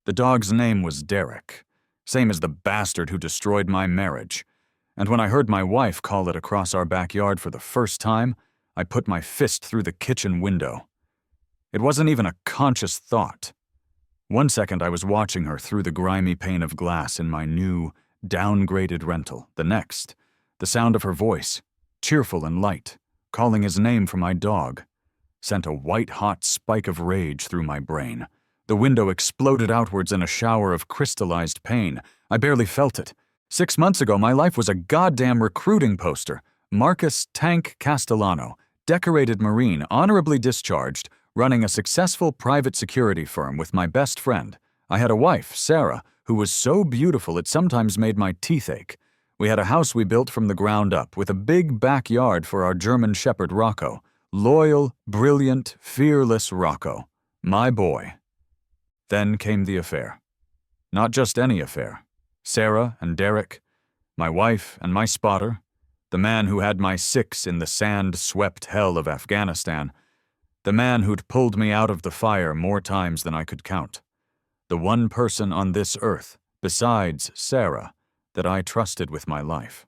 The dog's name was Derek, same as the bastard who destroyed my marriage. And when I heard my wife call it across our backyard for the first time, I put my fist through the kitchen window. It wasn't even a conscious thought. One second I was watching her through the grimy pane of glass in my new, downgraded rental. The next, the sound of her voice, cheerful and light, calling his name for my dog, sent a white-hot spike of rage through my brain. The window exploded outwards in a shower of crystallized pain. I barely felt it. 6 months ago, my life was a goddamn recruiting poster. Marcus Tank Castellano, decorated Marine, honorably discharged, running a successful private security firm with my best friend. I had a wife, Sarah, who was so beautiful it sometimes made my teeth ache. We had a house we built from the ground up with a big backyard for our German Shepherd Rocco. Loyal, brilliant, fearless Rocco. My boy. Then came the affair. Not just any affair. Sarah and Derek, my wife and my spotter, the man who had my six in the sand-swept hell of Afghanistan, the man who'd pulled me out of the fire more times than I could count, the one person on this earth, besides Sarah, that I trusted with my life.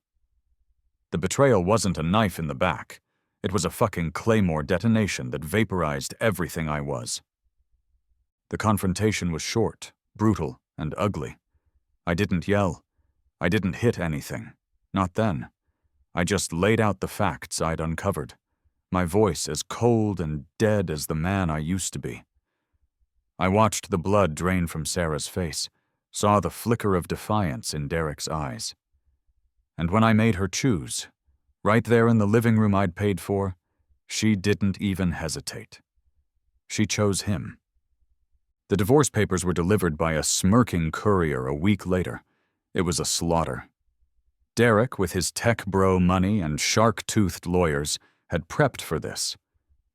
The betrayal wasn't a knife in the back. It was a fucking Claymore detonation that vaporized everything I was. The confrontation was short, brutal, and ugly. I didn't yell. I didn't hit anything. Not then. I just laid out the facts I'd uncovered, my voice as cold and dead as the man I used to be. I watched the blood drain from Sarah's face, saw the flicker of defiance in Derek's eyes. And when I made her choose, right there in the living room I'd paid for, she didn't even hesitate. She chose him. The divorce papers were delivered by a smirking courier a week later. It was a slaughter. Derek, with his tech bro money and shark-toothed lawyers, had prepped for this.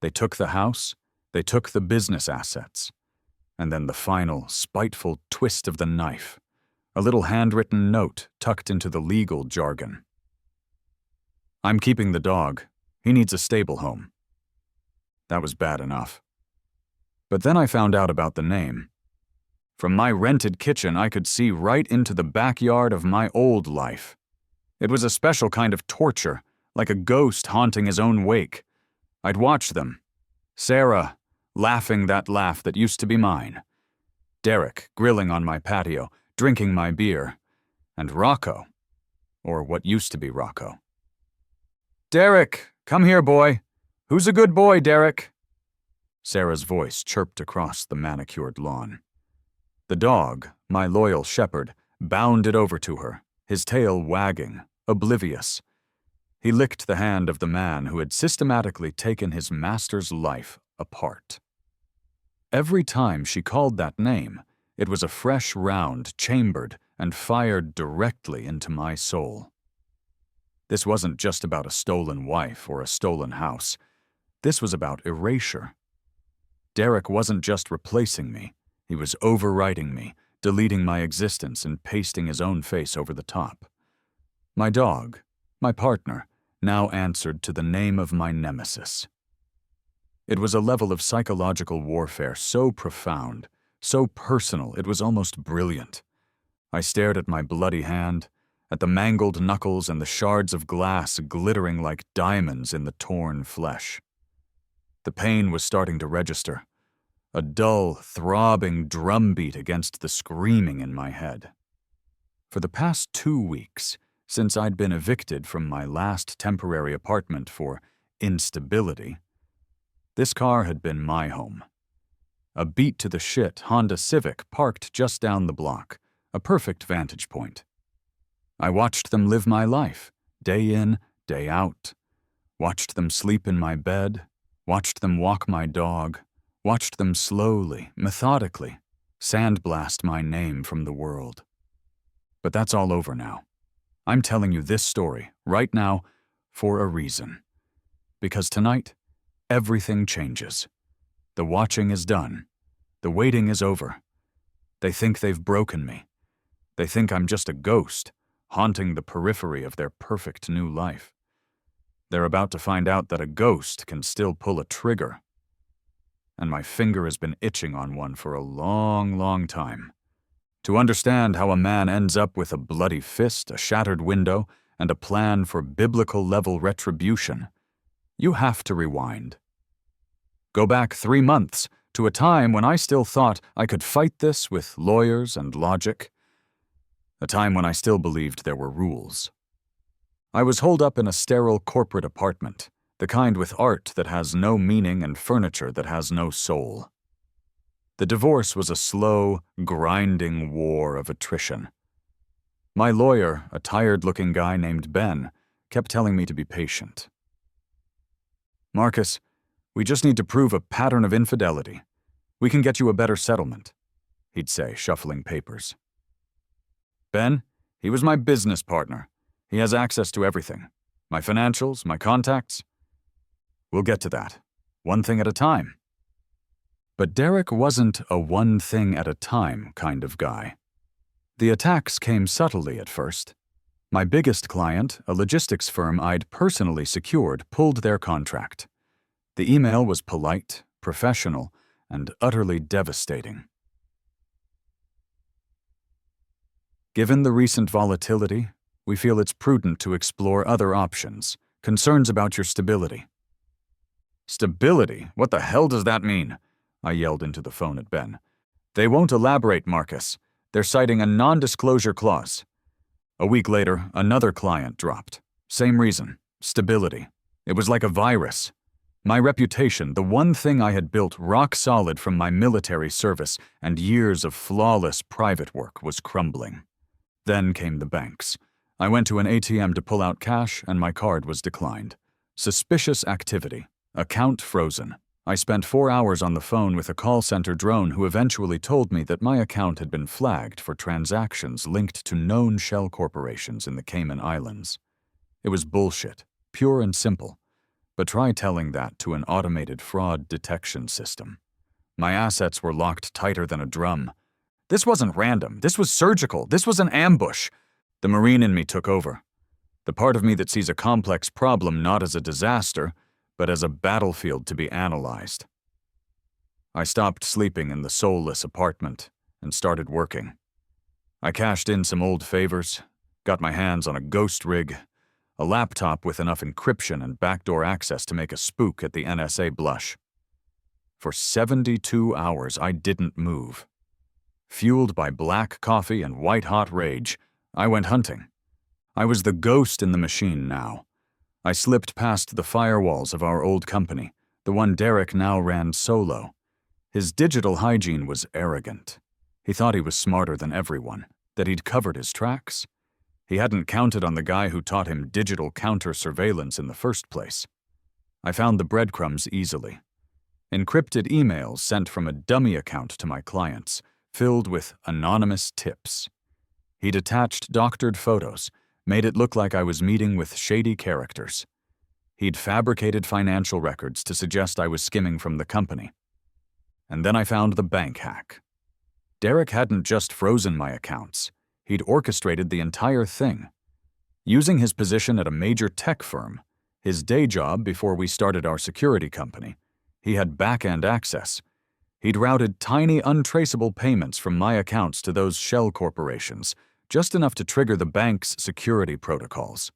They took the house, they took the business assets, and then the final, spiteful twist of the knife, a little handwritten note tucked into the legal jargon. I'm keeping the dog. He needs a stable home. That was bad enough. But then I found out about the name. From my rented kitchen, I could see right into the backyard of my old life. It was a special kind of torture, like a ghost haunting his own wake. I'd watch them. Sarah, laughing that laugh that used to be mine. Derek, grilling on my patio, drinking my beer. And Rocco, or what used to be Rocco. Derek, come here, boy. Who's a good boy, Derek? Sarah's voice chirped across the manicured lawn. The dog, my loyal shepherd, bounded over to her, his tail wagging, oblivious. He licked the hand of the man who had systematically taken his master's life apart. Every time she called that name, it was a fresh round chambered and fired directly into my soul. This wasn't just about a stolen wife or a stolen house. This was about erasure. Derek wasn't just replacing me. He was overwriting me, deleting my existence and pasting his own face over the top. My dog, my partner, now answered to the name of my nemesis. It was a level of psychological warfare so profound, so personal, it was almost brilliant. I stared at my bloody hand, at the mangled knuckles and the shards of glass glittering like diamonds in the torn flesh. The pain was starting to register, a dull, throbbing drumbeat against the screaming in my head. For the past 2 weeks, since I'd been evicted from my last temporary apartment for instability, this car had been my home. A beat-to-the-shit Honda Civic parked just down the block, a perfect vantage point. I watched them live my life, day in, day out. Watched them sleep in my bed, watched them walk my dog, watched them slowly, methodically, sandblast my name from the world. But that's all over now. I'm telling you this story, right now, for a reason. Because tonight, everything changes. The watching is done. The waiting is over. They think they've broken me. They think I'm just a ghost, haunting the periphery of their perfect new life. They're about to find out that a ghost can still pull a trigger. And my finger has been itching on one for a long, long time. To understand how a man ends up with a bloody fist, a shattered window, and a plan for biblical-level retribution, you have to rewind. Go back 3 months to a time when I still thought I could fight this with lawyers and logic, a time when I still believed there were rules. I was holed up in a sterile corporate apartment, the kind with art that has no meaning and furniture that has no soul. The divorce was a slow, grinding war of attrition. My lawyer, a tired-looking guy named Ben, kept telling me to be patient. "Marcus, we just need to prove a pattern of infidelity. We can get you a better settlement," he'd say, shuffling papers. Ben, he was my business partner. He has access to everything. My financials, my contacts. We'll get to that. One thing at a time. But Derek wasn't a one thing at a time kind of guy. The attacks came subtly at first. My biggest client, a logistics firm I'd personally secured, pulled their contract. The email was polite, professional, and utterly devastating. Given the recent volatility, we feel it's prudent to explore other options, concerns about your stability. "Stability? What the hell does that mean?" I yelled into the phone at Ben. "They won't elaborate, Marcus. They're citing a non-disclosure clause." A week later, another client dropped. Same reason, stability. It was like a virus. My reputation, the one thing I had built rock solid from my military service and years of flawless private work, was crumbling. Then came the banks. I went to an ATM to pull out cash and my card was declined. Suspicious activity. Account frozen. I spent 4 hours on the phone with a call center drone who eventually told me that my account had been flagged for transactions linked to known shell corporations in the Cayman Islands. It was bullshit, pure and simple. But try telling that to an automated fraud detection system. My assets were locked tighter than a drum. This wasn't random. This was surgical. This was an ambush. The Marine in me took over. The part of me that sees a complex problem not as a disaster, but as a battlefield to be analyzed. I stopped sleeping in the soulless apartment and started working. I cashed in some old favors, got my hands on a ghost rig, a laptop with enough encryption and backdoor access to make a spook at the NSA blush. For 72 hours, I didn't move. Fueled by black coffee and white-hot rage, I went hunting. I was the ghost in the machine now. I slipped past the firewalls of our old company, the one Derek now ran solo. His digital hygiene was arrogant. He thought he was smarter than everyone, that he'd covered his tracks. He hadn't counted on the guy who taught him digital counter-surveillance in the first place. I found the breadcrumbs easily. Encrypted emails sent from a dummy account to my clients, filled with anonymous tips. He'd attached doctored photos, made it look like I was meeting with shady characters. He'd fabricated financial records to suggest I was skimming from the company. And then I found the bank hack. Derek hadn't just frozen my accounts. He'd orchestrated the entire thing. Using his position at a major tech firm, his day job before we started our security company, he had back-end access. He'd routed tiny, untraceable payments from my accounts to those shell corporations, just enough to trigger the bank's security protocols.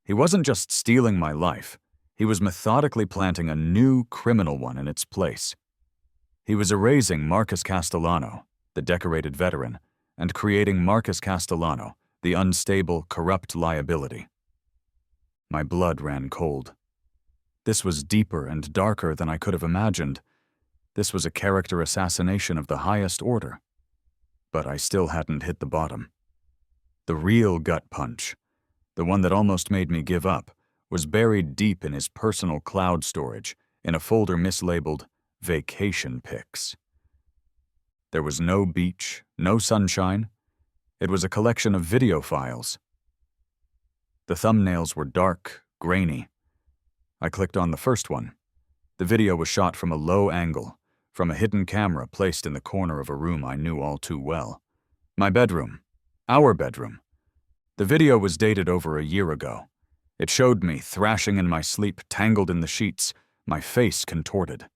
He wasn't just stealing my life. He was methodically planting a new criminal one in its place. He was erasing Marcus Castellano, the decorated veteran, and creating Marcus Castellano, the unstable, corrupt liability. My blood ran cold. This was deeper and darker than I could have imagined. This was a character assassination of the highest order. But I still hadn't hit the bottom. The real gut punch, the one that almost made me give up, was buried deep in his personal cloud storage in a folder mislabeled Vacation Pics. There was no beach, no sunshine. It was a collection of video files. The thumbnails were dark, grainy. I clicked on the first one. The video was shot from a low angle, from a hidden camera placed in the corner of a room I knew all too well. My bedroom. Our bedroom. The video was dated over a year ago. It showed me thrashing in my sleep, tangled in the sheets, my face contorted.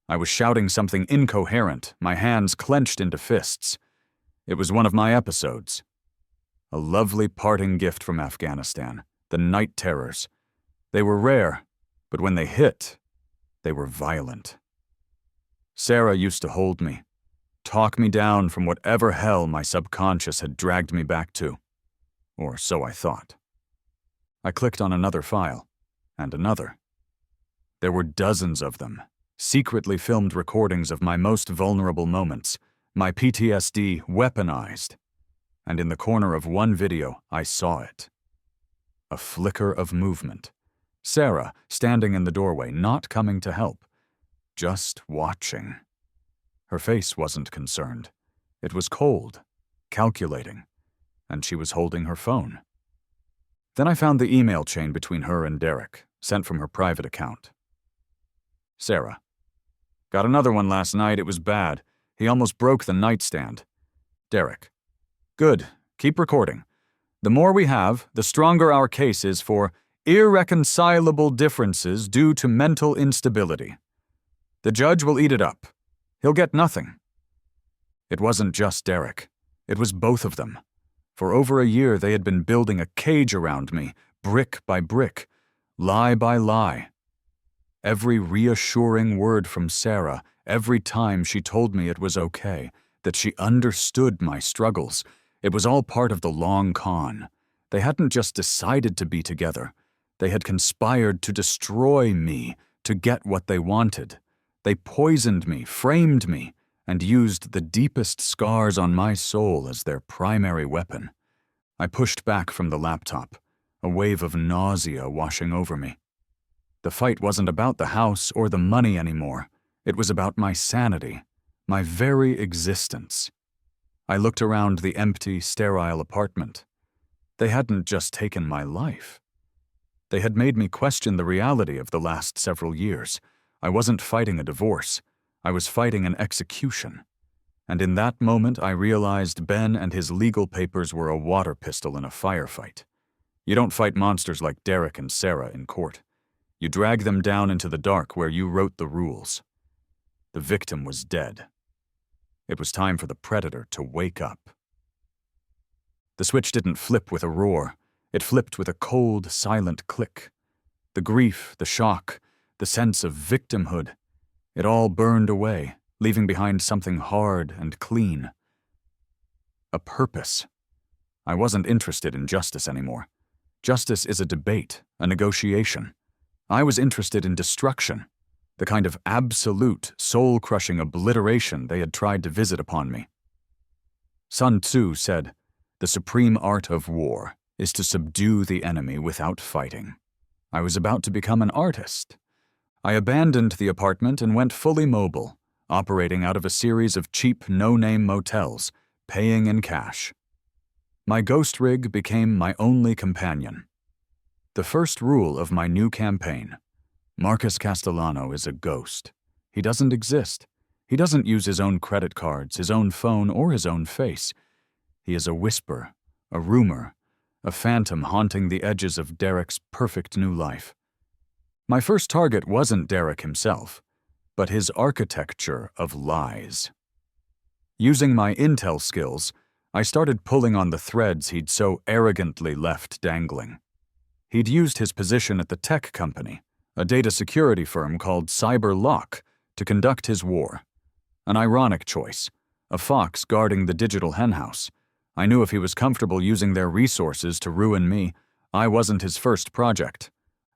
I was shouting something incoherent, my hands clenched into fists. It was one of my episodes. A lovely parting gift from Afghanistan, the night terrors. They were rare, but when they hit, they were violent. Sarah used to hold me, talk me down from whatever hell my subconscious had dragged me back to. Or so I thought. I clicked on another file, and another. There were dozens of them, secretly filmed recordings of my most vulnerable moments, my PTSD weaponized. And in the corner of one video, I saw it. A flicker of movement. Sarah, standing in the doorway, not coming to help, just watching. Her face wasn't concerned. It was cold, calculating, and she was holding her phone. Then I found the email chain between her and Derek, sent from her private account. Sarah. Got another one last night. It was bad. He almost broke the nightstand. Derek. Good. Keep recording. The more we have, the stronger our case is for irreconcilable differences due to mental instability. The judge will eat it up. He'll get nothing. It wasn't just Derek. It was both of them. For over a year, they had been building a cage around me, brick by brick, lie by lie. Every reassuring word from Sarah, every time she told me it was okay, that she understood my struggles, it was all part of the long con. They hadn't just decided to be together. They had conspired to destroy me, to get what they wanted. They poisoned me, framed me, and used the deepest scars on my soul as their primary weapon. I pushed back from the laptop, a wave of nausea washing over me. The fight wasn't about the house or the money anymore. It was about my sanity, my very existence. I looked around the empty, sterile apartment. They hadn't just taken my life. They had made me question the reality of the last several years. I wasn't fighting a divorce. I was fighting an execution. And in that moment, I realized Ben and his legal papers were a water pistol in a firefight. You don't fight monsters like Derek and Sarah in court. You drag them down into the dark where you wrote the rules. The victim was dead. It was time for the predator to wake up. The switch didn't flip with a roar. It flipped with a cold, silent click. The grief, the shock, the sense of victimhood, it all burned away, leaving behind something hard and clean. A purpose. I wasn't interested in justice anymore. Justice is a debate, a negotiation. I was interested in destruction, the kind of absolute, soul-crushing obliteration they had tried to visit upon me. Sun Tzu said, "The supreme art of war is to subdue the enemy without fighting." I was about to become an artist. I abandoned the apartment and went fully mobile, operating out of a series of cheap, no-name motels, paying in cash. My ghost rig became my only companion. The first rule of my new campaign: Marcus Castellano is a ghost. He doesn't exist. He doesn't use his own credit cards, his own phone, or his own face. He is a whisper, a rumor, a phantom haunting the edges of Derek's perfect new life. My first target wasn't Derek himself, but his architecture of lies. Using my intel skills, I started pulling on the threads he'd so arrogantly left dangling. He'd used his position at the tech company, a data security firm called CyberLock, to conduct his war. An ironic choice, a fox guarding the digital henhouse. I knew if he was comfortable using their resources to ruin me, I wasn't his first project.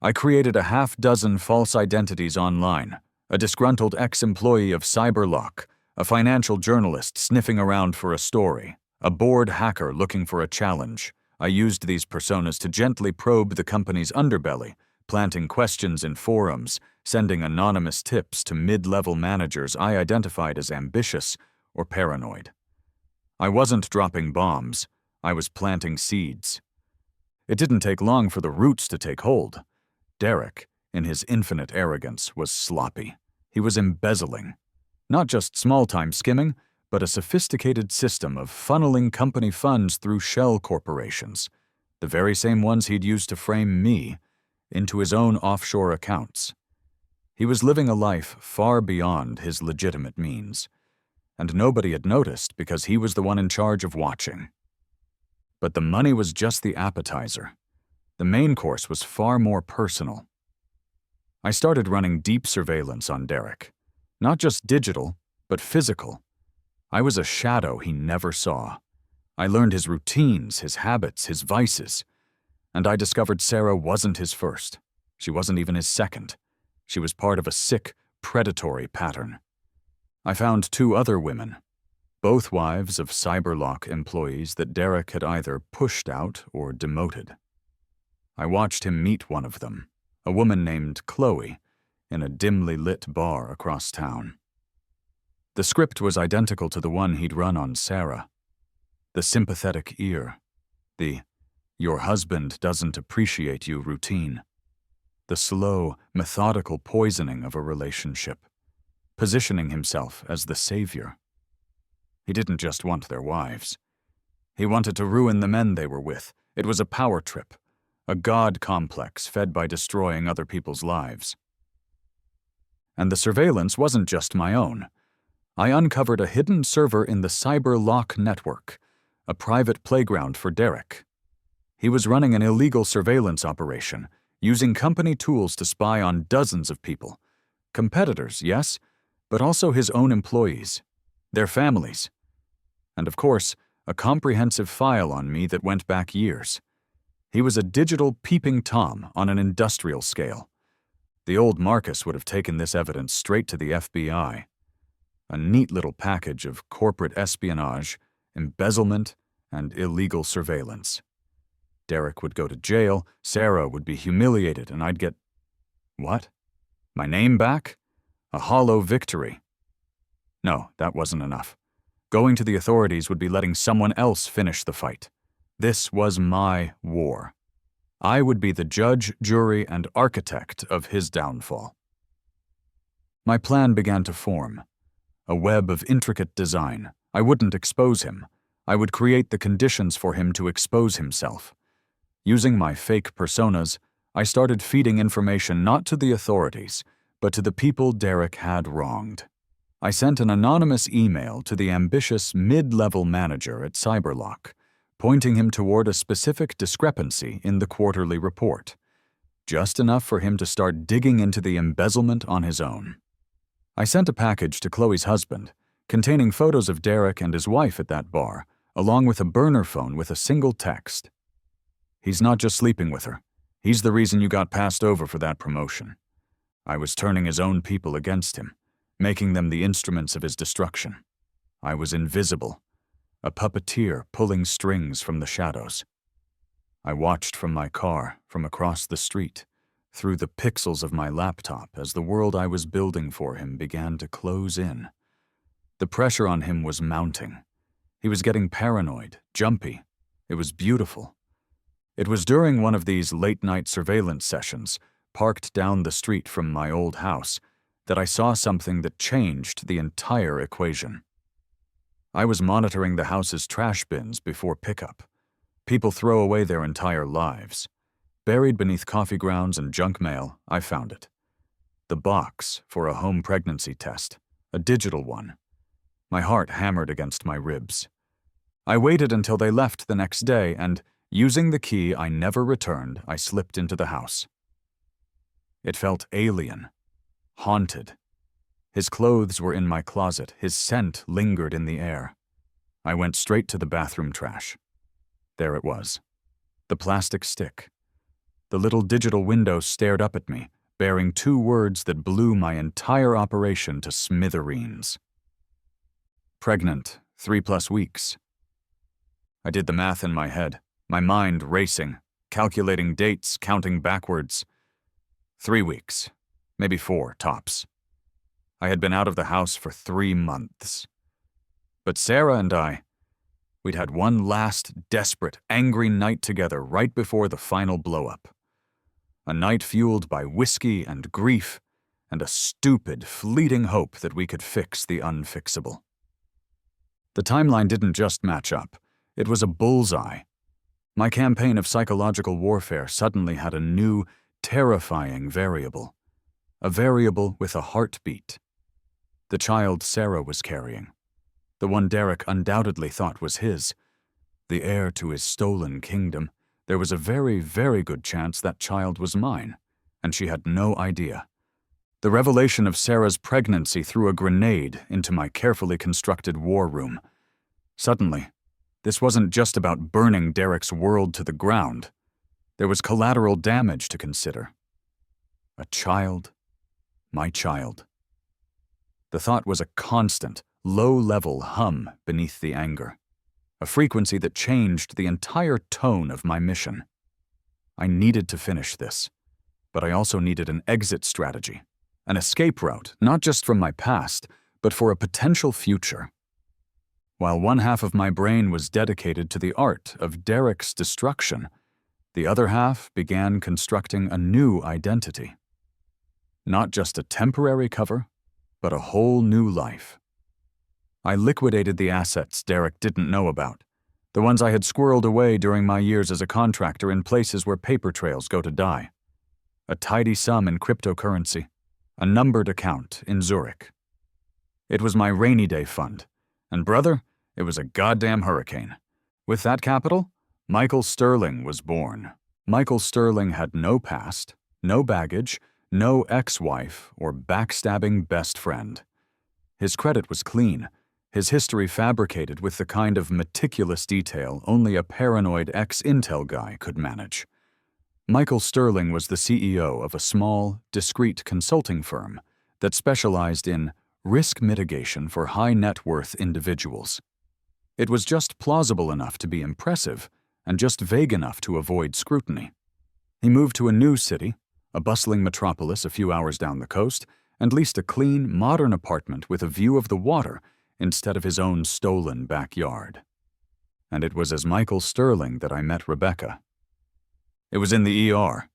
I created a half-dozen false identities online, a disgruntled ex-employee of CyberLock, a financial journalist sniffing around for a story, a bored hacker looking for a challenge. I used these personas to gently probe the company's underbelly, planting questions in forums, sending anonymous tips to mid-level managers I identified as ambitious or paranoid. I wasn't dropping bombs. I was planting seeds. It didn't take long for the roots to take hold. Derek, in his infinite arrogance, was sloppy. He was embezzling. Not just small-time skimming, but a sophisticated system of funneling company funds through shell corporations, the very same ones he'd used to frame me, into his own offshore accounts. He was living a life far beyond his legitimate means. and nobody had noticed because he was the one in charge of watching. But the money was just the appetizer. The main course was far more personal. I started running deep surveillance on Derek. Not just digital, but physical. I was a shadow he never saw. I learned his routines, his habits, his vices. And I discovered Sarah wasn't his first. She wasn't even his second. She was part of a sick, predatory pattern. I found 2 other women, both wives of Cyberlock employees that Derek had either pushed out or demoted. I watched him meet one of them, a woman named Chloe, in a dimly lit bar across town. The script was identical to the one he'd run on Sarah. The sympathetic ear, the "your husband doesn't appreciate you" routine, the slow, methodical poisoning of a relationship, positioning himself as the savior. He didn't just want their wives. He wanted to ruin the men they were with. It was a power trip, a god complex fed by destroying other people's lives. And the surveillance wasn't just my own. I uncovered a hidden server in the Cyberlock network, a private playground for Derek. He was running an illegal surveillance operation, using company tools to spy on dozens of people. Competitors, yes, but also his own employees, their families. And of course, a comprehensive file on me that went back years. He was a digital peeping Tom on an industrial scale. The old Marcus would have taken this evidence straight to the FBI. A neat little package of corporate espionage, embezzlement, and illegal surveillance. Derek would go to jail, Sarah would be humiliated, and I'd get... what? My name back? A hollow victory. No, that wasn't enough. Going to the authorities would be letting someone else finish the fight. This was my war. I would be the judge, jury, and architect of his downfall. My plan began to form. A web of intricate design. I wouldn't expose him. I would create the conditions for him to expose himself. Using my fake personas, I started feeding information not to the authorities, but to the people Derek had wronged. I sent an anonymous email to the ambitious mid-level manager at Cyberlock, pointing him toward a specific discrepancy in the quarterly report, just enough for him to start digging into the embezzlement on his own. I sent a package to Chloe's husband, containing photos of Derek and his wife at that bar, along with a burner phone with a single text. "He's not just sleeping with her. He's the reason you got passed over for that promotion." I was turning his own people against him, making them the instruments of his destruction. I was invisible, a puppeteer pulling strings from the shadows. I watched from my car, from across the street, through the pixels of my laptop as the world I was building for him began to close in. The pressure on him was mounting. He was getting paranoid, jumpy. It was beautiful. It was during one of these late-night surveillance sessions, parked down the street from my old house, that I saw something that changed the entire equation. I was monitoring the house's trash bins before pickup. People throw away their entire lives. Buried beneath coffee grounds and junk mail, I found it. The box for a home pregnancy test, a digital one. My heart hammered against my ribs. I waited until they left the next day and, using the key I never returned, I slipped into the house. It felt alien, haunted. His clothes were in my closet, his scent lingered in the air. I went straight to the bathroom trash. There it was, the plastic stick. The little digital window stared up at me, bearing 2 words that blew my entire operation to smithereens. Pregnant, 3+ weeks. I did the math in my head, my mind racing, calculating dates, counting backwards. 3 weeks, maybe 4 tops. I had been out of the house for 3 months. But Sarah and we'd had one last, desperate, angry night together right before the final blow-up. A night fueled by whiskey and grief, and a stupid, fleeting hope that we could fix the unfixable. The timeline didn't just match up. It was a bullseye. My campaign of psychological warfare suddenly had a new, terrifying variable. A variable with a heartbeat. The child Sarah was carrying. the one Derek undoubtedly thought was his. The heir to his stolen kingdom. There was a very, very good chance that child was mine, and she had no idea. The revelation of Sarah's pregnancy threw a grenade into my carefully constructed war room. Suddenly, this wasn't just about burning Derek's world to the ground. There was collateral damage to consider. A child. My child. The thought was a constant, low-level hum beneath the anger, a frequency that changed the entire tone of my mission. I needed to finish this, but I also needed an exit strategy, an escape route, not just from my past, but for a potential future. While one half of my brain was dedicated to the art of Derek's destruction, the other half began constructing a new identity. Not just a temporary cover, but a whole new life. I liquidated the assets Derek didn't know about, the ones I had squirreled away during my years as a contractor in places where paper trails go to die. A tidy sum in cryptocurrency, a numbered account in Zurich. It was my rainy day fund, and brother, it was a goddamn hurricane. With that capital, Michael Sterling was born. Michael Sterling had no past, no baggage, no ex-wife or backstabbing best friend. His credit was clean, his history fabricated with the kind of meticulous detail only a paranoid ex-Intel guy could manage. Michael Sterling was the CEO of a small, discreet consulting firm that specialized in risk mitigation for high-net-worth individuals. It was just plausible enough to be impressive and just vague enough to avoid scrutiny. He moved to a new city, a bustling metropolis a few hours down the coast, and leased a clean, modern apartment with a view of the water instead of his own stolen backyard. And it was as Michael Sterling that I met Rebecca. It was in the ER.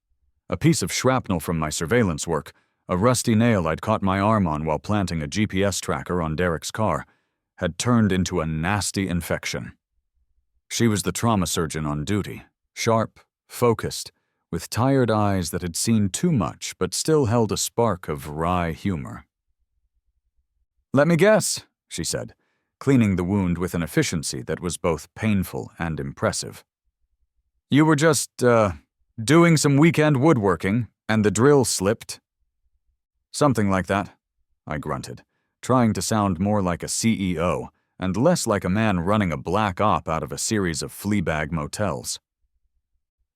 A piece of shrapnel from my surveillance work, a rusty nail I'd caught my arm on while planting a GPS tracker on Derek's car, had turned into a nasty infection. She was the trauma surgeon on duty, sharp, focused, with tired eyes that had seen too much but still held a spark of wry humor. "Let me guess," she said, cleaning the wound with an efficiency that was both painful and impressive. "You were just, doing some weekend woodworking, and the drill slipped?" "Something like that," I grunted, trying to sound more like a CEO and less like a man running a black op out of a series of Fleabag motels.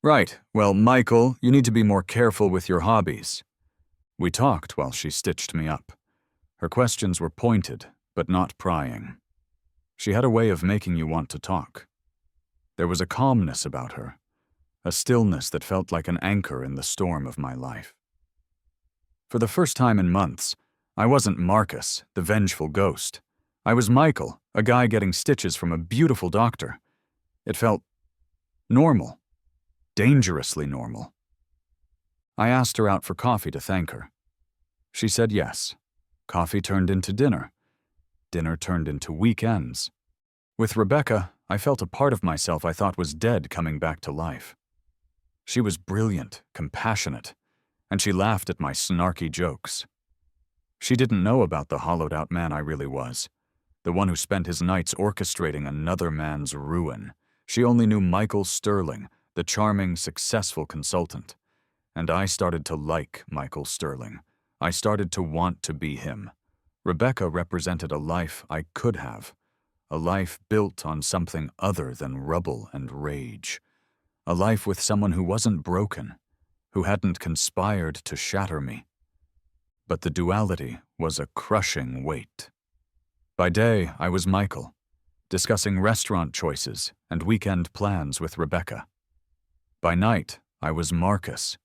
"Right. Well, Michael, you need to be more careful with your hobbies." We talked while she stitched me up. Her questions were pointed, but not prying. She had a way of making you want to talk. There was a calmness about her, a stillness that felt like an anchor in the storm of my life. For the first time in months, I wasn't Marcus, the vengeful ghost. I was Michael, a guy getting stitches from a beautiful doctor. It felt normal. Dangerously normal. I asked her out for coffee to thank her. She said yes. Coffee turned into dinner. Dinner turned into weekends. With Rebecca, I felt a part of myself I thought was dead coming back to life. She was brilliant, compassionate, and she laughed at my snarky jokes. She didn't know about the hollowed-out man I really was, the one who spent his nights orchestrating another man's ruin. She only knew Michael Sterling, the charming, successful consultant. And I started to like Michael Sterling. I started to want to be him. Rebecca represented a life I could have, a life built on something other than rubble and rage, a life with someone who wasn't broken, who hadn't conspired to shatter me. But the duality was a crushing weight. By day, I was Michael, discussing restaurant choices and weekend plans with Rebecca. By night, I was Marcus,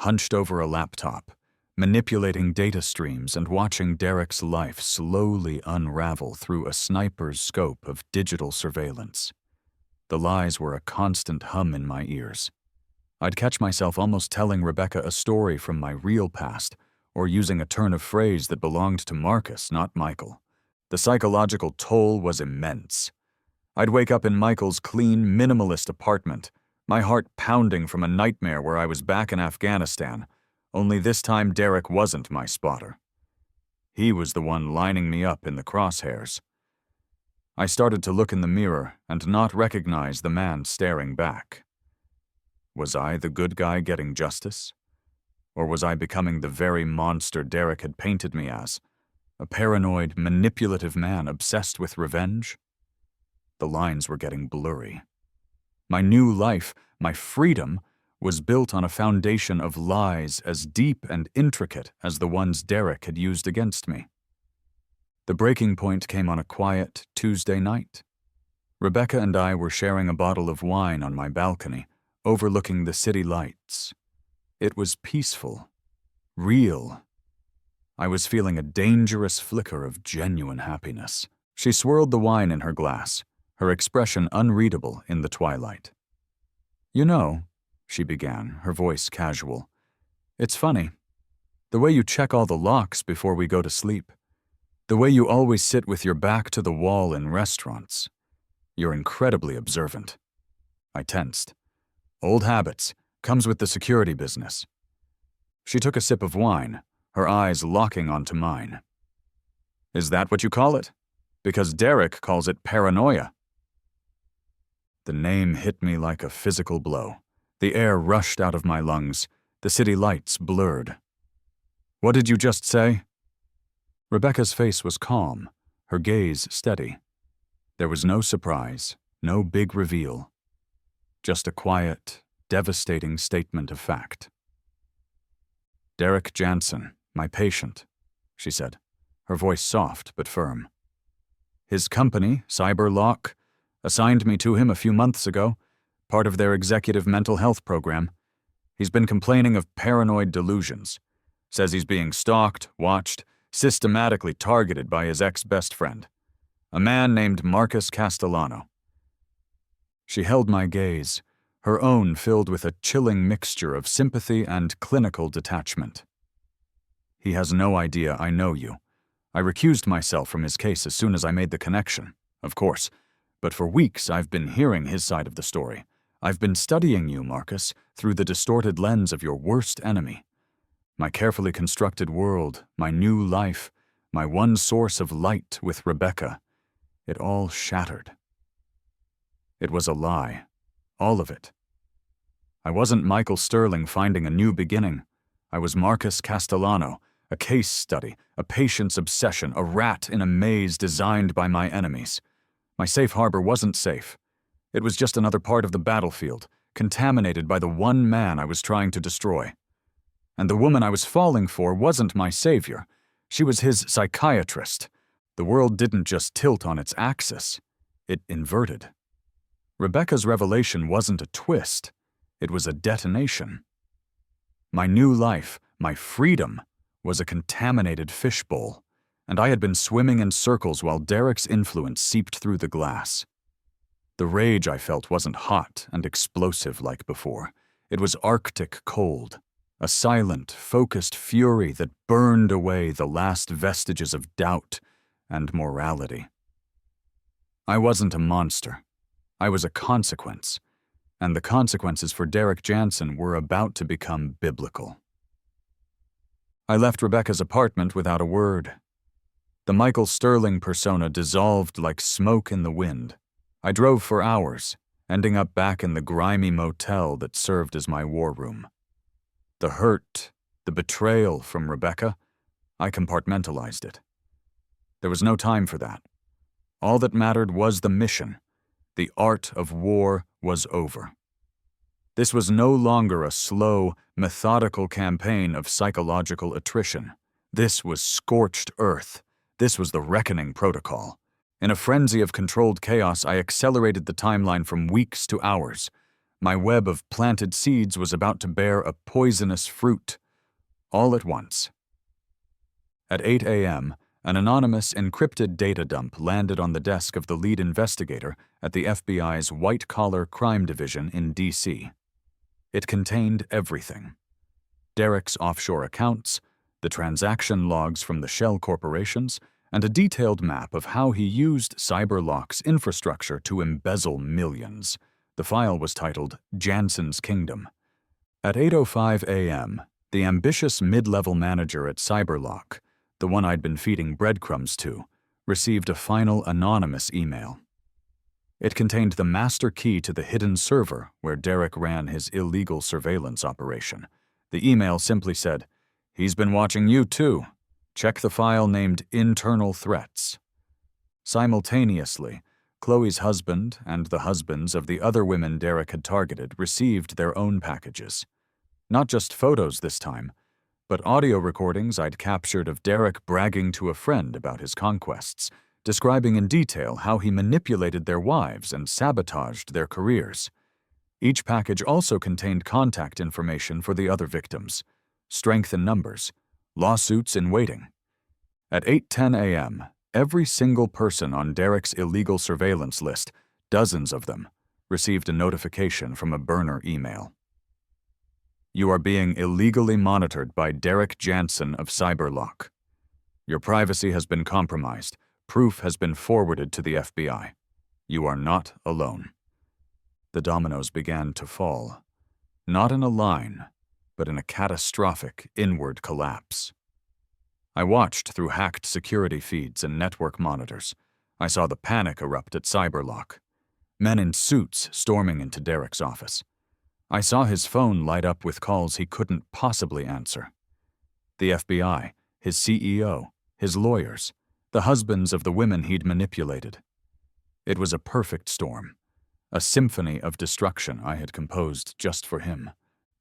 hunched over a laptop, manipulating data streams and watching Derek's life slowly unravel through a sniper's scope of digital surveillance. The lies were a constant hum in my ears. I'd catch myself almost telling Rebecca a story from my real past, or using a turn of phrase that belonged to Marcus, not Michael. The psychological toll was immense. I'd wake up in Michael's clean, minimalist apartment, my heart pounding from a nightmare where I was back in Afghanistan, only this time Derek wasn't my spotter. He was the one lining me up in the crosshairs. I started to look in the mirror and not recognize the man staring back. Was I the good guy getting justice? Or was I becoming the very monster Derek had painted me as? A paranoid, manipulative man obsessed with revenge? The lines were getting blurry. My new life, my freedom, was built on a foundation of lies as deep and intricate as the ones Derek had used against me. The breaking point came on a quiet Tuesday night. Rebecca and I were sharing a bottle of wine on my balcony, overlooking the city lights. It was peaceful, real. I was feeling a dangerous flicker of genuine happiness. She swirled the wine in her glass, her expression unreadable in the twilight. "You know," she began, her voice casual, "it's funny. The way you check all the locks before we go to sleep. The way you always sit with your back to the wall in restaurants. You're incredibly observant." I tensed. "Old habits. Comes with the security business." She took a sip of wine, her eyes locking onto mine. "Is that what you call it? Because Derek calls it paranoia." The name hit me like a physical blow. The air rushed out of my lungs. The city lights blurred. "What did you just say?" Rebecca's face was calm, her gaze steady. There was no surprise, no big reveal. Just a quiet, devastating statement of fact. "Derek Jansen, my patient," she said, her voice soft but firm. "His company, Cyberlock, assigned me to him a few months ago, part of their executive mental health program. He's been complaining of paranoid delusions. Says he's being stalked, watched, systematically targeted by his ex-best friend, a man named Marcus Castellano." She held my gaze, her own filled with a chilling mixture of sympathy and clinical detachment. "He has no idea I know you. I recused myself from his case as soon as I made the connection, of course, but for weeks I've been hearing his side of the story. I've been studying you, Marcus, through the distorted lens of your worst enemy. My carefully constructed world, my new life, my one source of light with Rebecca, it all shattered. It was a lie, all of it. I wasn't Michael Sterling finding a new beginning. I was Marcus Castellano, a case study, a patient's obsession, a rat in a maze designed by my enemies. My safe harbor wasn't safe. It was just another part of the battlefield, contaminated by the one man I was trying to destroy. And the woman I was falling for wasn't my savior. She was his psychiatrist. The world didn't just tilt on its axis. It inverted. Rebecca's revelation wasn't a twist. It was a detonation. My new life, my freedom, was a contaminated fishbowl, and I had been swimming in circles while Derek's influence seeped through the glass. The rage I felt wasn't hot and explosive like before. It was Arctic cold, a silent, focused fury that burned away the last vestiges of doubt and morality. I wasn't a monster. I was a consequence, and the consequences for Derek Jansen were about to become biblical. I left Rebecca's apartment without a word. The Michael Sterling persona dissolved like smoke in the wind. I drove for hours, ending up back in the grimy motel that served as my war room. The hurt, the betrayal from Rebecca, I compartmentalized it. There was no time for that. All that mattered was the mission. The art of war was over. This was no longer a slow, methodical campaign of psychological attrition. This was scorched earth. This was the reckoning protocol. In a frenzy of controlled chaos, I accelerated the timeline from weeks to hours. My web of planted seeds was about to bear a poisonous fruit, all at once. At 8 a.m., an anonymous encrypted data dump landed on the desk of the lead investigator at the FBI's white-collar crime division in D.C. It contained everything: Derek's offshore accounts, the transaction logs from the shell corporations, and a detailed map of how he used Cyberlock's infrastructure to embezzle millions. The file was titled Jansen's Kingdom. At 8:05 a.m., the ambitious mid-level manager at Cyberlock, the one I'd been feeding breadcrumbs to, received a final anonymous email. It contained the master key to the hidden server where Derek ran his illegal surveillance operation. The email simply said, "He's been watching you too. Check the file named Internal Threats." Simultaneously, Chloe's husband and the husbands of the other women Derek had targeted received their own packages. Not just photos this time, but audio recordings I'd captured of Derek bragging to a friend about his conquests, describing in detail how he manipulated their wives and sabotaged their careers. Each package also contained contact information for the other victims, strength in numbers, lawsuits in waiting. At 8:10 a.m., every single person on Derek's illegal surveillance list, dozens of them, received a notification from a burner email. "You are being illegally monitored by Derek Jansen of Cyberlock. Your privacy has been compromised. Proof has been forwarded to the FBI. You are not alone." The dominoes began to fall, not in a line, but in a catastrophic inward collapse. I watched through hacked security feeds and network monitors. I saw the panic erupt at Cyberlock. Men in suits storming into Derek's office. I saw his phone light up with calls he couldn't possibly answer. The FBI, his CEO, his lawyers, the husbands of the women he'd manipulated. It was a perfect storm, a symphony of destruction I had composed just for him.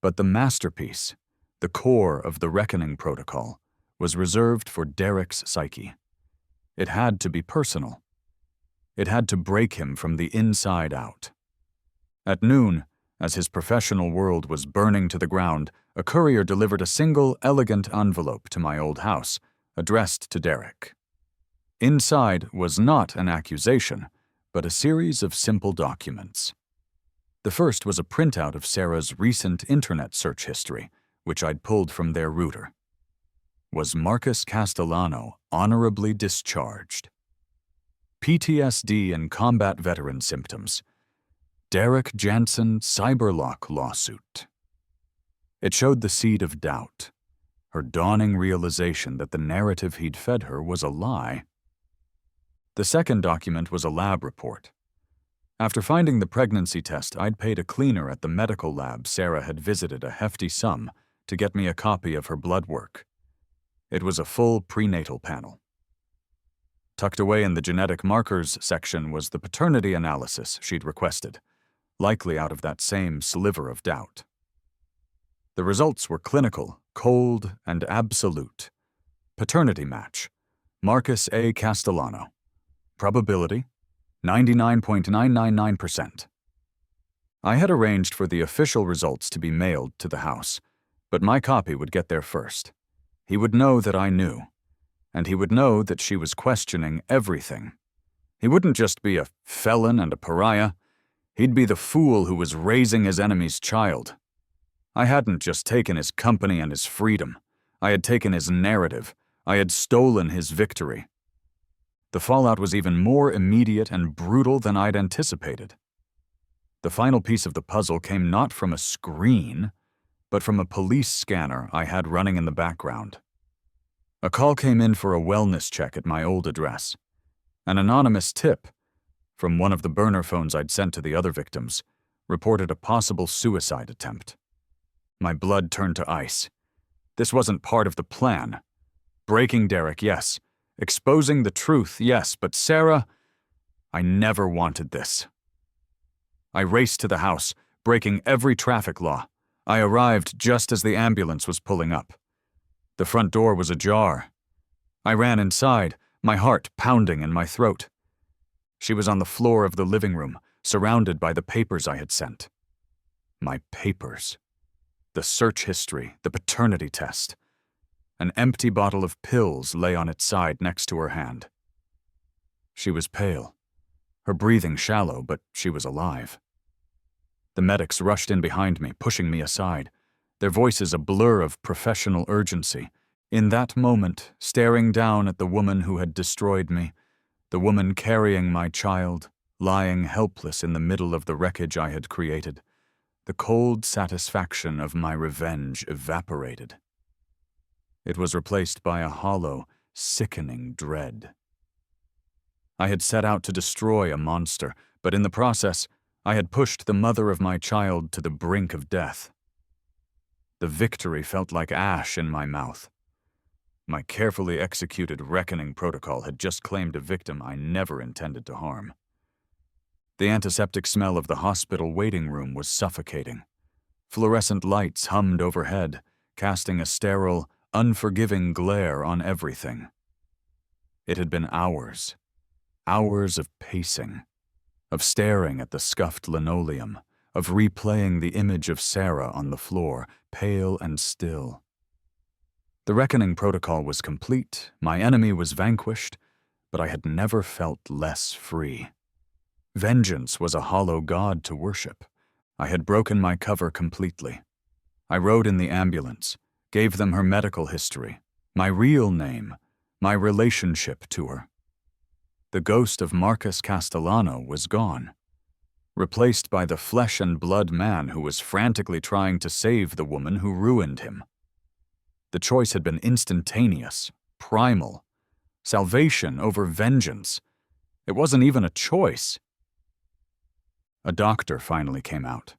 But the masterpiece, the core of the Reckoning Protocol, was reserved for Derek's psyche. It had to be personal. It had to break him from the inside out. At noon, as his professional world was burning to the ground, a courier delivered a single, elegant envelope to my old house, addressed to Derek. Inside was not an accusation, but a series of simple documents. The first was a printout of Sarah's recent internet search history, which I'd pulled from their router. Was Marcus Castellano honorably discharged? PTSD and combat veteran symptoms. Derek Jansen Cyberlock lawsuit. It showed the seed of doubt, her dawning realization that the narrative he'd fed her was a lie. The second document was a lab report. After finding the pregnancy test, I'd paid a cleaner at the medical lab Sarah had visited a hefty sum to get me a copy of her blood work. It was a full prenatal panel. Tucked away in the genetic markers section was the paternity analysis she'd requested, likely out of that same sliver of doubt. The results were clinical, cold, and absolute. Paternity match, Marcus A. Castellano. Probability, 99.999%. I had arranged for the official results to be mailed to the house, but my copy would get there first. He would know that I knew, and he would know that she was questioning everything. He wouldn't just be a felon and a pariah. He'd be the fool who was raising his enemy's child. I hadn't just taken his company and his freedom. I had taken his narrative. I had stolen his victory. The fallout was even more immediate and brutal than I'd anticipated. The final piece of the puzzle came not from a screen, but from a police scanner I had running in the background. A call came in for a wellness check at my old address. An anonymous tip, from one of the burner phones I'd sent to the other victims, reported a possible suicide attempt. My blood turned to ice. This wasn't part of the plan. Breaking Derek, yes. Exposing the truth, yes, but Sarah, I never wanted this. I raced to the house, breaking every traffic law. I arrived just as the ambulance was pulling up. The front door was ajar. I ran inside, my heart pounding in my throat. She was on the floor of the living room, surrounded by the papers I had sent. My papers. The search history, the paternity test. An empty bottle of pills lay on its side next to her hand. She was pale, her breathing shallow, but she was alive. The medics rushed in behind me, pushing me aside, their voices a blur of professional urgency. In that moment, staring down at the woman who had destroyed me, the woman carrying my child, lying helpless in the middle of the wreckage I had created, the cold satisfaction of my revenge evaporated. It was replaced by a hollow, sickening dread. I had set out to destroy a monster, but in the process, I had pushed the mother of my child to the brink of death. The victory felt like ash in my mouth. My carefully executed reckoning protocol had just claimed a victim I never intended to harm. The antiseptic smell of the hospital waiting room was suffocating. Fluorescent lights hummed overhead, casting a sterile, unforgiving glare on everything. It had been hours of pacing, of staring at the scuffed linoleum, of replaying the image of Sarah on the floor, pale and still. The reckoning protocol was complete, my enemy was vanquished, but I had never felt less free. Vengeance was a hollow god to worship. I had broken my cover completely. I rode in the ambulance, gave them her medical history, my real name, my relationship to her. The ghost of Marcus Castellano was gone, replaced by the flesh and blood man who was frantically trying to save the woman who ruined him. The choice had been instantaneous, primal. Salvation over vengeance. It wasn't even a choice. A doctor finally came out.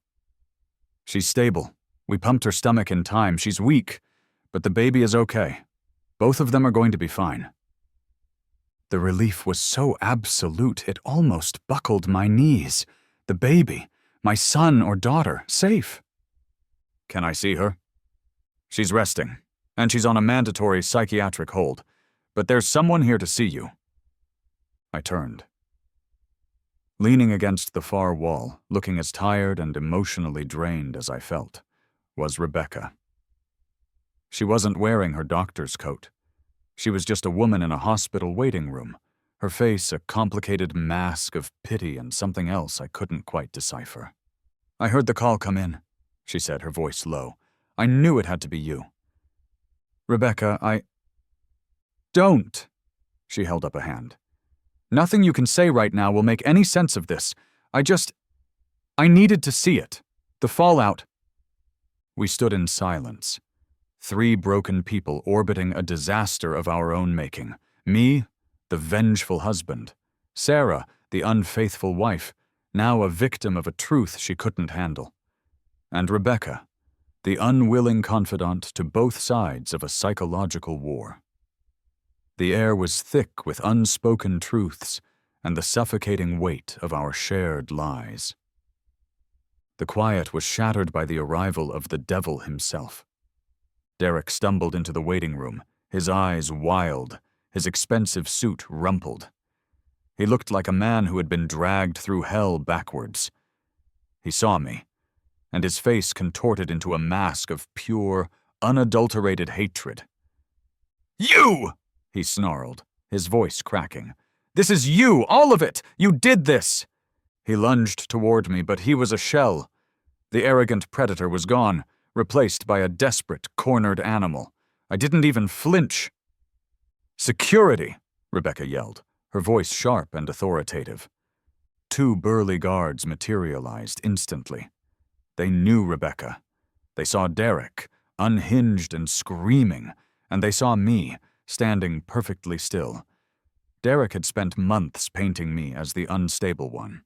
She's stable. We pumped her stomach in time. She's weak, but the baby is okay. Both of them are going to be fine. The relief was so absolute, it almost buckled my knees. The baby, my son or daughter, safe. Can I see her? She's resting, and she's on a mandatory psychiatric hold, but there's someone here to see you. I turned. Leaning against the far wall, looking as tired and emotionally drained as I felt, was Rebecca. She wasn't wearing her doctor's coat. She was just a woman in a hospital waiting room, her face a complicated mask of pity and something else I couldn't quite decipher. I heard the call come in, she said, her voice low. I knew it had to be you. Rebecca, Don't! She held up a hand. Nothing you can say right now will make any sense of this. I needed to see it. The fallout. We stood in silence. 3 broken people orbiting a disaster of our own making. Me, the vengeful husband. Sarah, the unfaithful wife, now a victim of a truth she couldn't handle. And Rebecca, the unwilling confidant to both sides of a psychological war. The air was thick with unspoken truths and the suffocating weight of our shared lies. The quiet was shattered by the arrival of the devil himself. Derek stumbled into the waiting room, his eyes wild, his expensive suit rumpled. He looked like a man who had been dragged through hell backwards. He saw me, and his face contorted into a mask of pure, unadulterated hatred. "You!" he snarled, his voice cracking. "This is you, all of it! You did this!" He lunged toward me, but he was a shell. The arrogant predator was gone, replaced by a desperate, cornered animal. I didn't even flinch. "Security!" Rebecca yelled, her voice sharp and authoritative. 2 burly guards materialized instantly. They knew Rebecca. They saw Derek, unhinged and screaming, and they saw me, standing perfectly still. Derek had spent months painting me as the unstable one.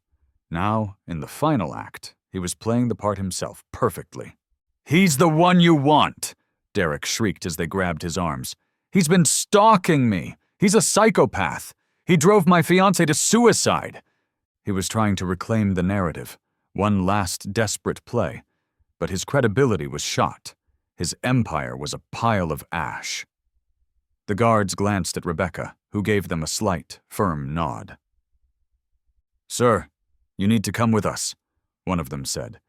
Now, in the final act, he was playing the part himself perfectly. "He's the one you want!" Derek shrieked as they grabbed his arms. "He's been stalking me! He's a psychopath! He drove my fiancée to suicide!" He was trying to reclaim the narrative, one last desperate play, but his credibility was shot. His empire was a pile of ash. The guards glanced at Rebecca, who gave them a slight, firm nod. "Sir, you need to come with us," one of them said,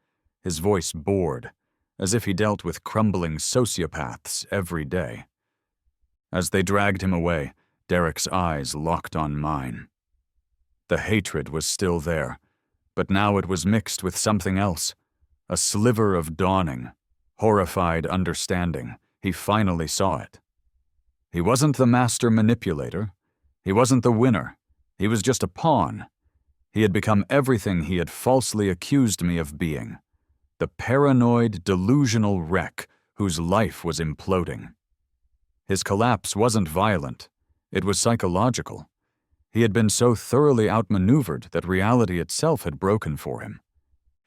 his voice bored, as if he dealt with crumbling sociopaths every day. As they dragged him away, Derek's eyes locked on mine. The hatred was still there, but now it was mixed with something else, a sliver of dawning, horrified understanding. He finally saw it. He wasn't the master manipulator. He wasn't the winner. He was just a pawn. He had become everything he had falsely accused me of being. The paranoid, delusional wreck whose life was imploding. His collapse wasn't violent. It was psychological. He had been so thoroughly outmaneuvered that reality itself had broken for him.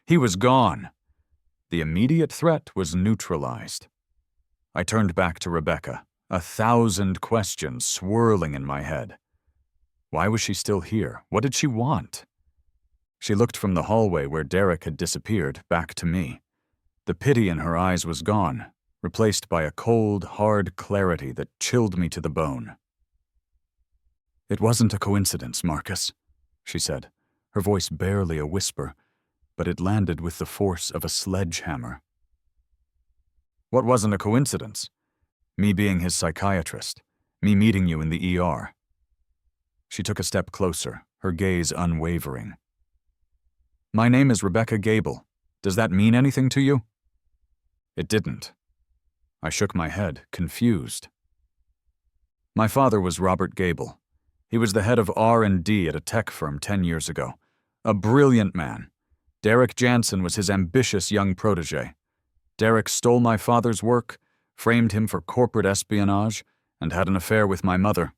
He was gone. The immediate threat was neutralized. I turned back to Rebecca, 1,000 questions swirling in my head. Why was she still here? What did she want? She looked from the hallway where Derek had disappeared back to me. The pity in her eyes was gone, replaced by a cold, hard clarity that chilled me to the bone. "It wasn't a coincidence, Marcus," she said, her voice barely a whisper, but it landed with the force of a sledgehammer. "What wasn't a coincidence? Me being his psychiatrist, me meeting you in the ER." She took a step closer, her gaze unwavering. "My name is Rebecca Gable. Does that mean anything to you?" It didn't. I shook my head, confused. "My father was Robert Gable. He was the head of R&D at a tech firm 10 years ago. A brilliant man. Derek Jansen was his ambitious young protege. Derek stole my father's work, framed him for corporate espionage, and had an affair with my mother.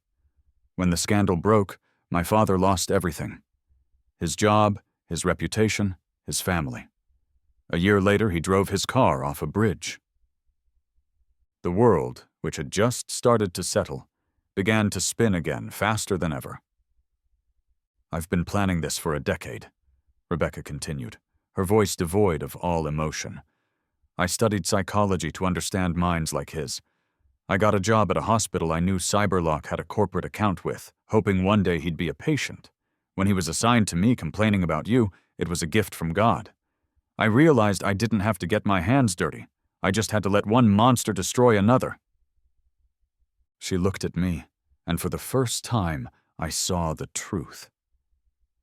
When the scandal broke, my father lost everything. His job, his reputation, his family. A year later, he drove his car off a bridge." The world, which had just started to settle, began to spin again faster than ever. "I've been planning this for a decade," Rebecca continued, her voice devoid of all emotion. "I studied psychology to understand minds like his. I got a job at a hospital I knew Cyberlock had a corporate account with, hoping one day he'd be a patient. When he was assigned to me complaining about you, it was a gift from God. I realized I didn't have to get my hands dirty. I just had to let one monster destroy another." She looked at me, and for the first time, I saw the truth.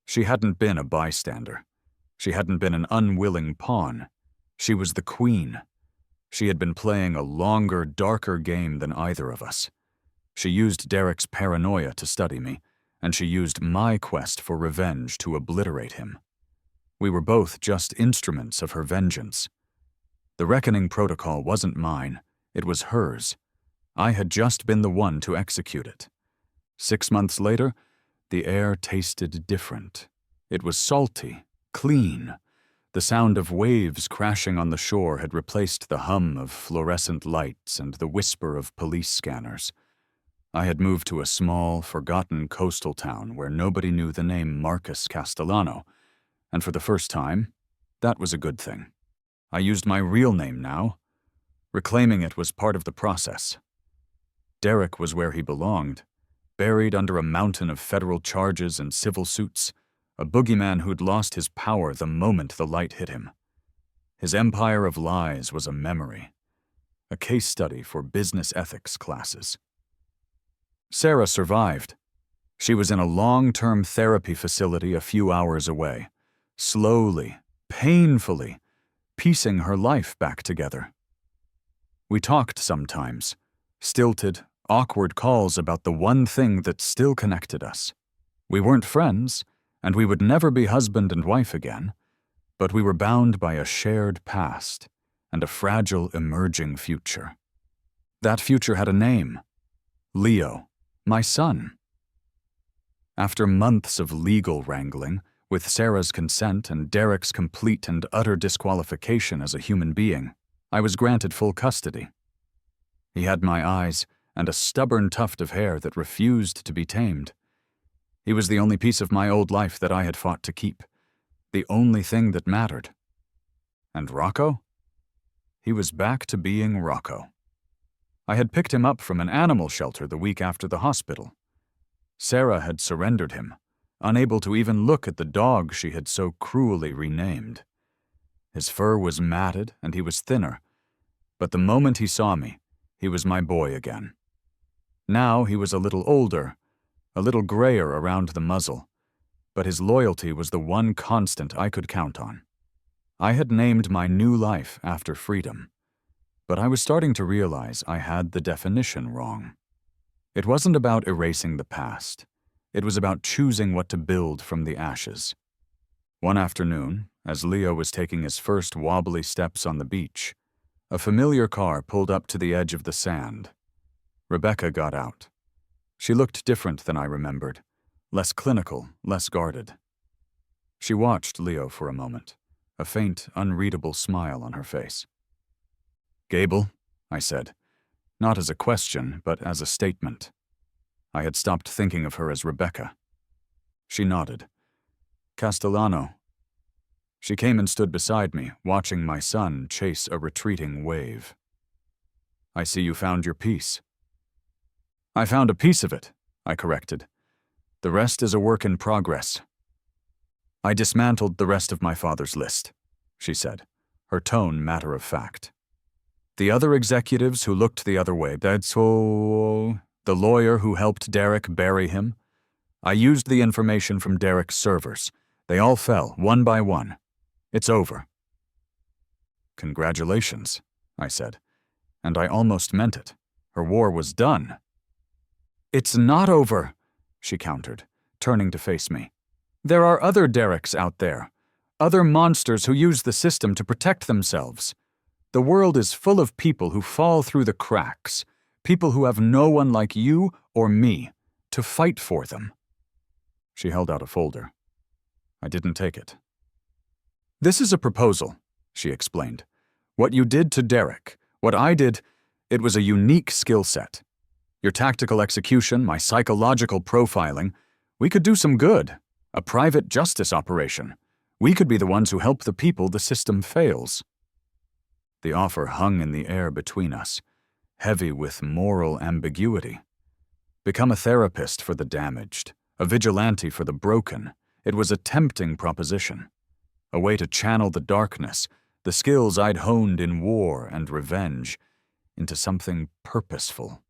She hadn't been a bystander. She hadn't been an unwilling pawn. She was the queen. She had been playing a longer, darker game than either of us. She used Derek's paranoia to study me, and she used my quest for revenge to obliterate him. We were both just instruments of her vengeance. The reckoning protocol wasn't mine, it was hers. I had just been the one to execute it. 6 months later, the air tasted different. It was salty, clean. The sound of waves crashing on the shore had replaced the hum of fluorescent lights and the whisper of police scanners. I had moved to a small, forgotten coastal town where nobody knew the name Marcus Castellano, and for the first time, that was a good thing. I used my real name now. Reclaiming it was part of the process. Derek was where he belonged, buried under a mountain of federal charges and civil suits, a boogeyman who'd lost his power the moment the light hit him. His empire of lies was a memory, a case study for business ethics classes. Sarah survived. She was in a long-term therapy facility a few hours away, slowly, painfully, piecing her life back together. We talked sometimes, stilted, awkward calls about the one thing that still connected us. We weren't friends, and we would never be husband and wife again, but we were bound by a shared past and a fragile emerging future. That future had a name: Leo, my son. After months of legal wrangling, with Sarah's consent and Derek's complete and utter disqualification as a human being, I was granted full custody. He had my eyes and a stubborn tuft of hair that refused to be tamed. He was the only piece of my old life that I had fought to keep, the only thing that mattered. And Rocco? He was back to being Rocco. I had picked him up from an animal shelter the week after the hospital. Sarah had surrendered him, unable to even look at the dog she had so cruelly renamed. His fur was matted and he was thinner, but the moment he saw me, he was my boy again. Now he was a little older, a little grayer around the muzzle, but his loyalty was the one constant I could count on. I had named my new life after freedom, but I was starting to realize I had the definition wrong. It wasn't about erasing the past. It was about choosing what to build from the ashes. One afternoon, as Leo was taking his first wobbly steps on the beach, a familiar car pulled up to the edge of the sand. Rebecca got out. She looked different than I remembered, less clinical, less guarded. She watched Leo for a moment, a faint, unreadable smile on her face. "Gable," I said, not as a question, but as a statement. I had stopped thinking of her as Rebecca. She nodded. "Castellano." She came and stood beside me, watching my son chase a retreating wave. "I see you found your piece." "I found a piece of it," I corrected. "The rest is a work in progress." "I dismantled the rest of my father's list," she said, her tone matter of fact. "The other executives who looked the other way, that's all, the lawyer who helped Derek bury him. I used the information from Derek's servers. They all fell, one by one. It's over." "Congratulations," I said, and I almost meant it. Her war was done. "It's not over," she countered, turning to face me. "There are other Dereks out there, other monsters who use the system to protect themselves. The world is full of people who fall through the cracks, people who have no one like you or me to fight for them." She held out a folder. I didn't take it. "This is a proposal," she explained. "What you did to Derek, what I did, it was a unique skill set. Your tactical execution, my psychological profiling, we could do some good. A private justice operation. We could be the ones who help the people the system fails." The offer hung in the air between us, heavy with moral ambiguity. Become a therapist for the damaged, a vigilante for the broken. It was a tempting proposition. A way to channel the darkness, the skills I'd honed in war and revenge, into something purposeful.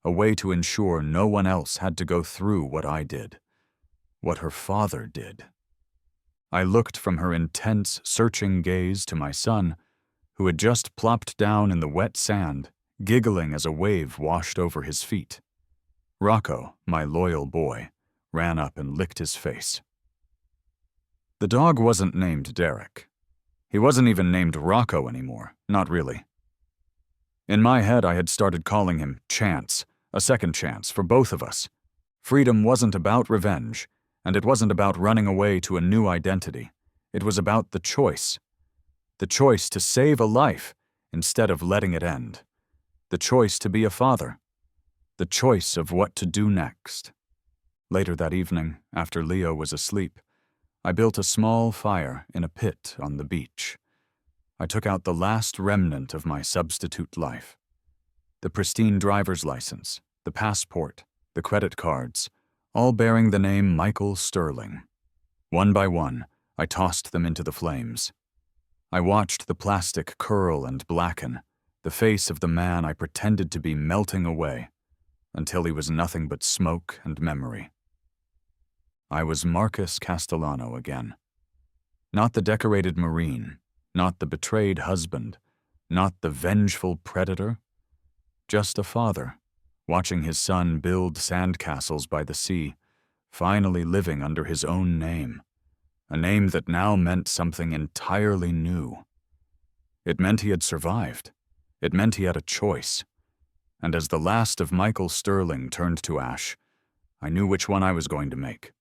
A way to ensure no one else had to go through what I did, what her father did. I looked from her intense, searching gaze to my son, who had just plopped down in the wet sand, giggling as a wave washed over his feet. Rocco, my loyal boy, ran up and licked his face. The dog wasn't named Derek. He wasn't even named Rocco anymore, not really. In my head, I had started calling him Chance, a second chance for both of us. Freedom wasn't about revenge, and it wasn't about running away to a new identity. It was about the choice. The choice to save a life instead of letting it end. The choice to be a father. The choice of what to do next. Later that evening, after Leo was asleep, I built a small fire in a pit on the beach. I took out the last remnant of my substitute life. The pristine driver's license, the passport, the credit cards, all bearing the name Michael Sterling. One by one, I tossed them into the flames. I watched the plastic curl and blacken, the face of the man I pretended to be melting away, until he was nothing but smoke and memory. I was Marcus Castellano again. Not the decorated Marine, not the betrayed husband, not the vengeful predator. Just a father, watching his son build sandcastles by the sea, finally living under his own name, a name that now meant something entirely new. It meant he had survived. It meant he had a choice. And as the last of Michael Sterling turned to ash, I knew which one I was going to make.